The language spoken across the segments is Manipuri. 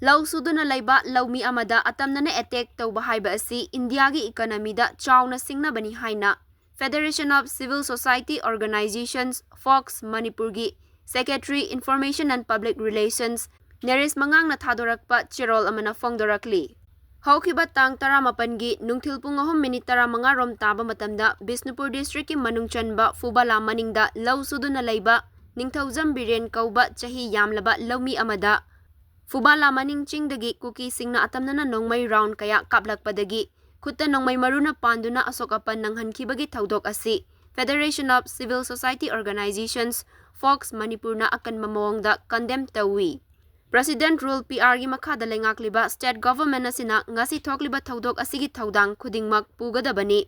Lau Suduna Leiba Loumee Amada Atamnana Attack Touba Haibasi Indiagi economy da Chaona Singnabani haina Federation of Civil Society Organizations Fox Manipurgi Secretary Information and Public Relations Neris Mangangna Thadorakpa Chirol Amana Fongdorakli Haukiba Tang Taramapangi Nungtil Pungahom Minitara Mangarom Taba Matamda Bisnupur District ki Manungchanba Fubala Maningda Lau Suduna Leiba Ningthauzam Biren Kauba Chahi Yamlaba Loumee Amada Fubala maning chingdagi kuki singna atamnana nongmay round kaya kaplakpadagi kutta nongmay maruna panduna asokapan ng hankibagi tawdok asi Federation of Civil Society Organizations Fox Manipur na akan mamawangda condemn tawi President Rule PR gi makada lengakliba state government na sina ngasi thokliba tawdok asigi tawdang khudingmak pugadabani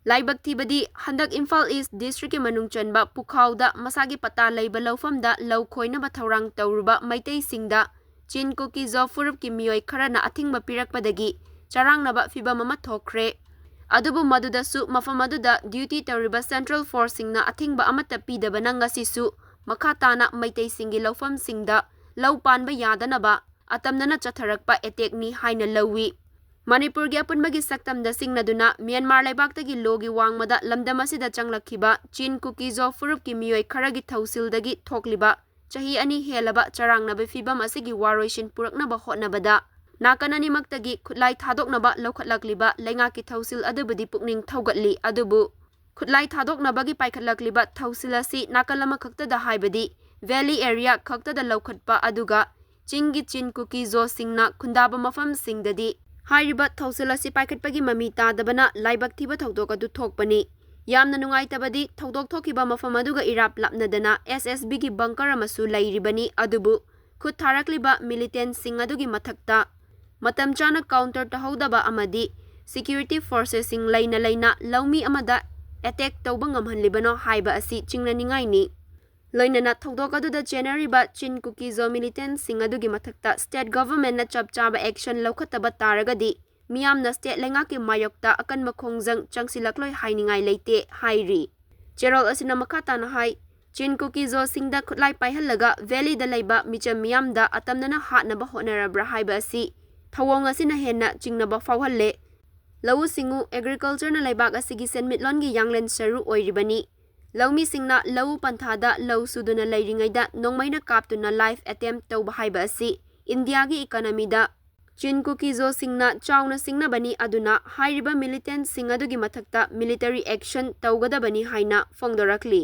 Laibak tibadi handak Imphal East District ki manungchanba pukhawda masagi pata leiba lawfamda lawkhoina ba thawrang tawruba maitei singda Chin Kuki Zofurup ki miyoi karana ating mapirakpadagi charang naba fiba mama thokre adubu maduda su mafamaduda duty tawriba Central Forcing na ating ba amata pidaba nang ngasisu makatana maitei singi lawfam singda lawpan ba yadanaba atamnana chatharakpa attack ni haina lawi Manipur gi apunbagi saktamda singnaduna Myanmar laibaktagi logi wangmada lamdamasida changlakhiba Chin Kuki Zofurup ki miyoi karagi thawsildagi thokliba Chahi ani helaba charang na befibam asigi waroishin puraknaba hotnabada nakanani maktagi khutlai thadoknaba lawkhatlakliba lengaki thawsil adubadi pukning thawgatli adubu khutlai thadoknabagi paikhatlakliba thawsil asi nakalama khaktada haibadi valley area khaktada lawkhatpa aduga chinggi Chin Kuki zo singna khundaba mafam singdadi hairiba thawsil asi paikhatpagi mami tadabana laibak thiba thawdok adu thokpani Yamna nungaitabadi thawdok thokiba mafam aduga irap lapnadana SSB gi bunker amasu lairibani adubu khut tharakliba militant sing adugi mathakta matam chana counter tahodaba amadi security forces sing laina Loumee amada attack tawba ngamhanlibano haiba asi chingnaningai ni loinana thawdok aduda January ba Chin Kuki zo militant sing adugi mathakta state government na chapchaba action lawkhataba taragadi Miyamna state lengaki mayokta akan makhongjang changsilakloi hainingai leite hairi Cherol asina makata na hai Chin Kuki zo singda khutlai paihalaga valley da leiba micham miyamda atamnana hatnaba honarabra haiba asi thawong asina henna chingnaba fawhalle lawu singu agriculture na leibak asigi senmitlon gi yanglen saru oiribani Loumee singna lawu panthada law suduna leiringaida nongmaina kaptuna life attempt tawba haiba asi India gi economy da Chin Kuki zo singna Chaona Singnabani aduna hairiba militant singadugi mathakta military action tawgadabani haina fongdorakli